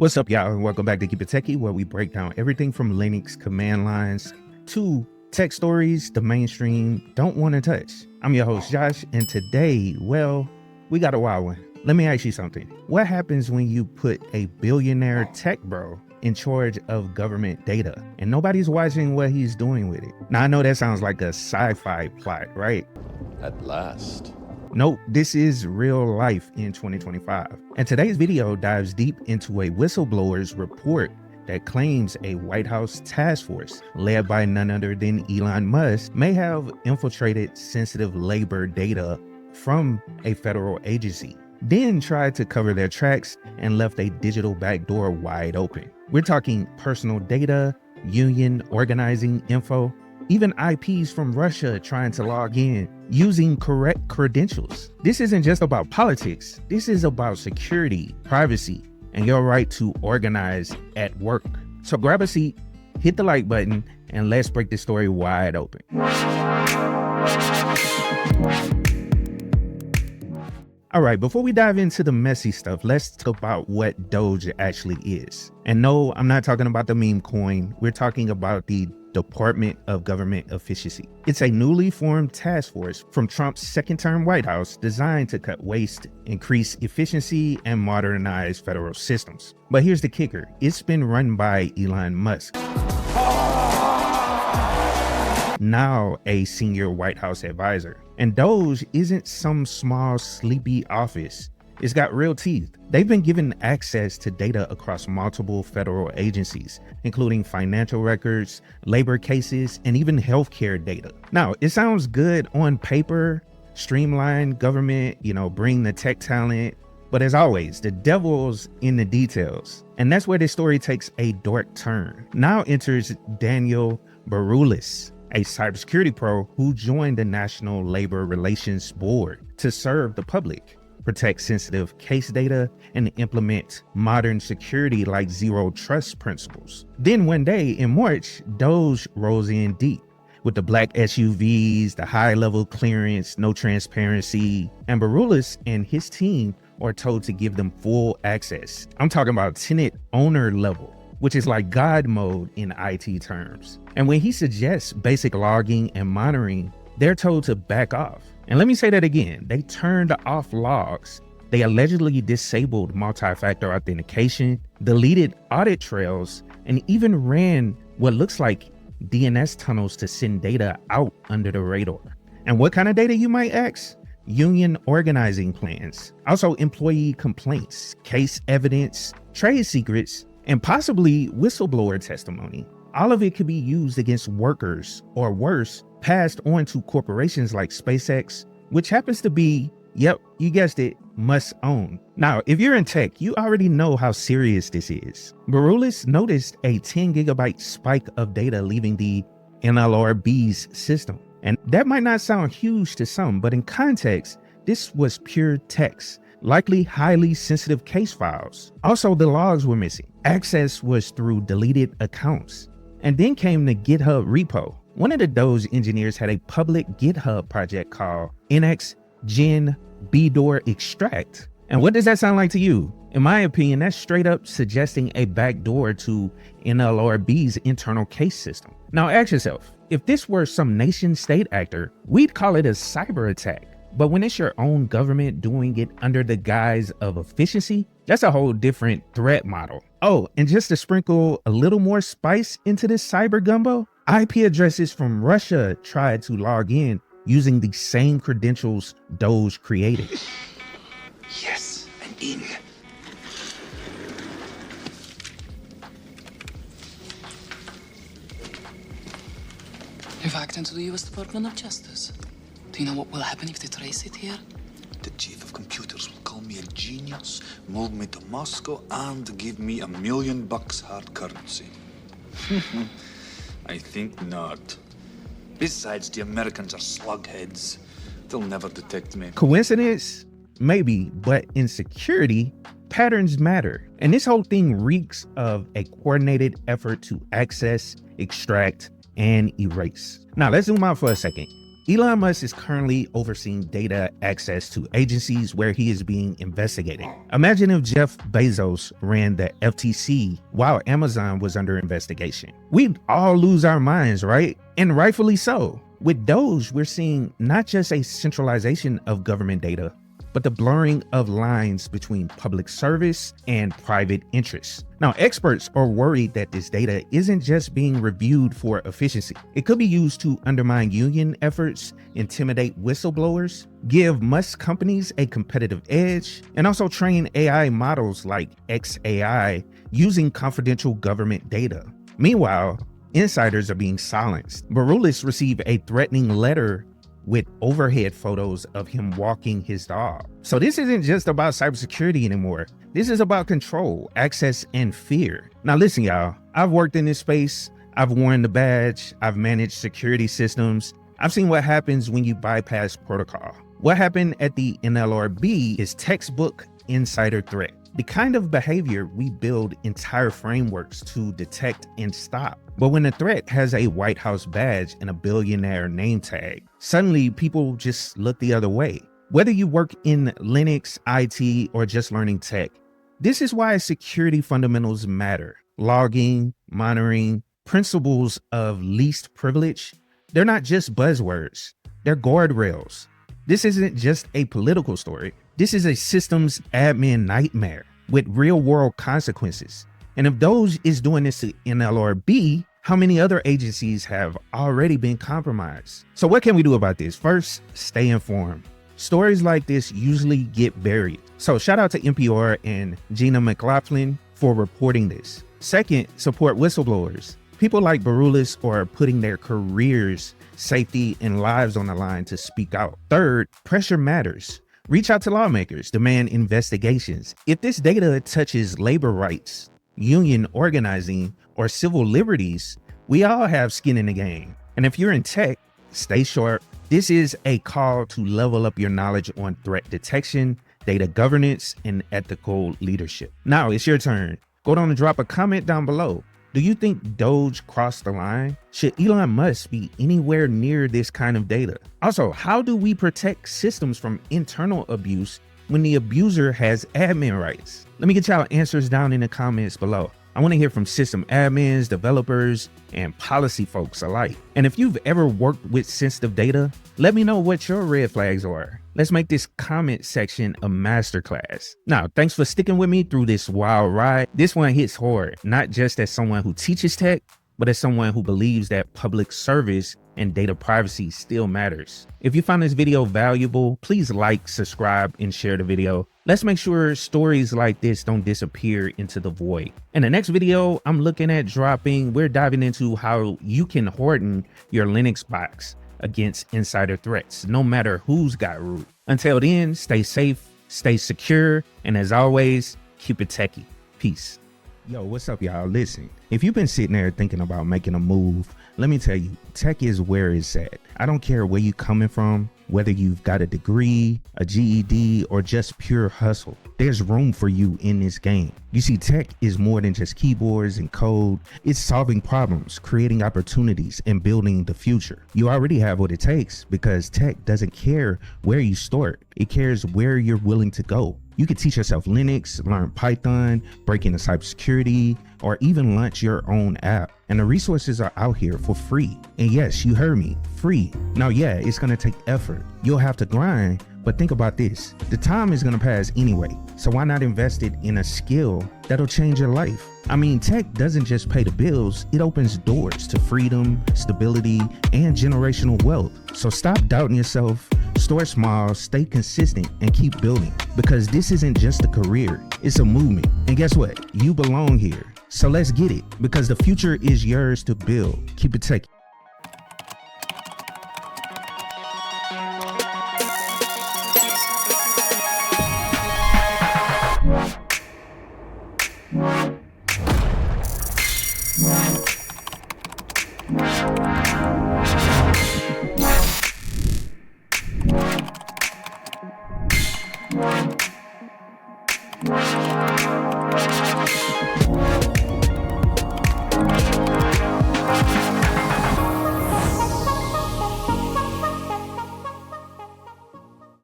What's up, y'all, and welcome back to KeepItTechie, where we break down everything from Linux command lines to tech stories the mainstream don't want to touch. I'm your host, Josh, and today, well, we got a wild one. Let me ask you something. What happens when you put a billionaire tech bro in charge of government data and nobody's watching what he's doing with it? Now, I know that sounds like a sci-fi plot, right? At last. Nope, this is real life in 2025. And today's video dives deep into a whistleblower's report that claims a White House task force led by none other than Elon Musk may have infiltrated sensitive labor data from a federal agency, then tried to cover their tracks and left a digital backdoor wide open. We're talking personal data, union organizing info, even IPs from Russia trying to log in using correct credentials. This isn't just about politics. This is about security, privacy, and your right to organize at work. So grab a seat, hit the like button, and let's break this story wide open. All right, before we dive into the messy stuff, let's talk about what DOGE actually is. And no, I'm not talking about the meme coin. We're talking about the Department of Government Efficiency. It's a newly formed task force from Trump's second-term White House designed to cut waste, increase efficiency, and modernize federal systems. But here's the kicker. It's been run by Elon Musk, now a senior White House advisor. And DOGE isn't some small sleepy office. It's got real teeth. They've been given access to data across multiple federal agencies, including financial records, labor cases, and even healthcare data. Now, it sounds good on paper, streamline government, bring the tech talent, but as always, the devil's in the details. And that's where this story takes a dark turn. Now enters Daniel Baroulis, a cybersecurity pro who joined the National Labor Relations Board to serve the public, protect sensitive case data, and implement modern security like zero trust principles. Then one day in March, DOGE rolls in deep with the black SUVs, the high-level clearance, no transparency, and Baroulis and his team are told to give them full access. I'm talking about tenant owner level, which is like God mode in IT terms. And when he suggests basic logging and monitoring, they're told to back off. And let me say that again, they turned off logs. They allegedly disabled multi-factor authentication, deleted audit trails, and even ran what looks like DNS tunnels to send data out under the radar. And what kind of data, you might ask? Union organizing plans, also employee complaints, case evidence, trade secrets, and possibly whistleblower testimony. All of it could be used against workers, or worse, passed on to corporations like SpaceX, which happens to be, yep, you guessed it, Musk own. Now, if you're in tech, you already know how serious this is. Baroulis noticed a 10 gigabyte spike of data leaving the NLRB's system. And that might not sound huge to some, but in context, this was pure text, likely highly sensitive case files. Also, the logs were missing. Access was through deleted accounts. And then came the GitHub repo. One of the DOGE engineers had a public GitHub project called NX-Gen BDOR Extract. And what does that sound like to you? In my opinion, that's straight up suggesting a backdoor to NLRB's internal case system. Now ask yourself, if this were some nation state actor, we'd call it a cyber attack. But when it's your own government doing it under the guise of efficiency, that's a whole different threat model. Oh, and just to sprinkle a little more spice into this cyber gumbo, IP addresses from Russia tried to log in using the same credentials DOGE created. Yes, I'm in. You've hacked into the US Department of Justice. Do you know what will happen if they trace it here? The chief of computers will call me a genius, move me to Moscow, and give me $1 million hard currency. I think not. Besides, the Americans are slugheads. They'll never detect me. Coincidence? Maybe, but in security, patterns matter. And this whole thing reeks of a coordinated effort to access, extract, and erase. Now let's zoom out for a second. Elon Musk is currently overseeing data access to agencies where he is being investigated. Imagine if Jeff Bezos ran the FTC while Amazon was under investigation. We'd all lose our minds, right? And rightfully so. With DOGE, we're seeing not just a centralization of government data, but the blurring of lines between public service and private interests. Now, experts are worried that this data isn't just being reviewed for efficiency. It could be used to undermine union efforts, intimidate whistleblowers, give Musk companies a competitive edge, and also train AI models like xAI using confidential government data. Meanwhile, insiders are being silenced. BOOKLIST received a threatening letter with overhead photos of him walking his dog. So this isn't just about cybersecurity anymore. This is about control, access, and fear. Now listen, y'all, I've worked in this space. I've worn the badge. I've managed security systems. I've seen what happens when you bypass protocol. What happened at the NLRB is textbook insider threat. The kind of behavior we build entire frameworks to detect and stop. But when a threat has a White House badge and a billionaire name tag, suddenly people just look the other way. Whether you work in Linux, IT, or just learning tech, this is why security fundamentals matter. Logging, monitoring, principles of least privilege, they're not just buzzwords, they're guardrails. This isn't just a political story. This is a systems admin nightmare with real world consequences. And if DOGE is doing this to NLRB, how many other agencies have already been compromised? So what can we do about this? First, stay informed. Stories like this usually get buried. So shout out to NPR and Gina McLaughlin for reporting this. Second, support whistleblowers. People like BOOKLIST are putting their careers, safety, and lives on the line to speak out. Third, pressure matters. Reach out to lawmakers, demand investigations. If this data touches labor rights, union organizing, or civil liberties, we all have skin in the game. And if you're in tech, stay sharp. This is a call to level up your knowledge on threat detection, data governance, and ethical leadership. Now it's your turn. Go down and drop a comment down below. Do you think DOGE crossed the line? Should Elon Musk be anywhere near this kind of data? Also, how do we protect systems from internal abuse when the abuser has admin rights? Let me get y'all answers down in the comments below. I want to hear from system admins, developers, and policy folks alike. And if you've ever worked with sensitive data, let me know what your red flags are. Let's make this comment section a masterclass. Now, thanks for sticking with me through this wild ride. This one hits hard, not just as someone who teaches tech, but as someone who believes that public service and data privacy still matters. If you found this video valuable, please like, subscribe, and share the video. Let's make sure stories like this don't disappear into the void. In the next video I'm looking at dropping, we're diving into how you can harden your Linux box against insider threats, no matter who's got root. Until then, stay safe, stay secure, and as always, keep it techie. Peace. Yo, what's up, y'all? Listen, if you've been sitting there thinking about making a move, let me tell you, tech is where it's at. I don't care where you coming from, whether you've got a degree, a GED, or just pure hustle. There's room for you in this game. You see, tech is more than just keyboards and code. It's solving problems, creating opportunities, and building the future. You already have what it takes because tech doesn't care where you start. It cares where you're willing to go. You can teach yourself Linux, learn Python, break into cybersecurity, or even launch your own app. And the resources are out here for free. And yes, you heard me, free. Now, yeah, it's gonna take effort. You'll have to grind, but think about this. The time is gonna pass anyway. So why not invest it in a skill that'll change your life? I mean, tech doesn't just pay the bills, it opens doors to freedom, stability, and generational wealth. So stop doubting yourself, start small, stay consistent, and keep building. Because this isn't just a career, it's a movement. And guess what? You belong here. So let's get it, because the future is yours to build. Keep it techie.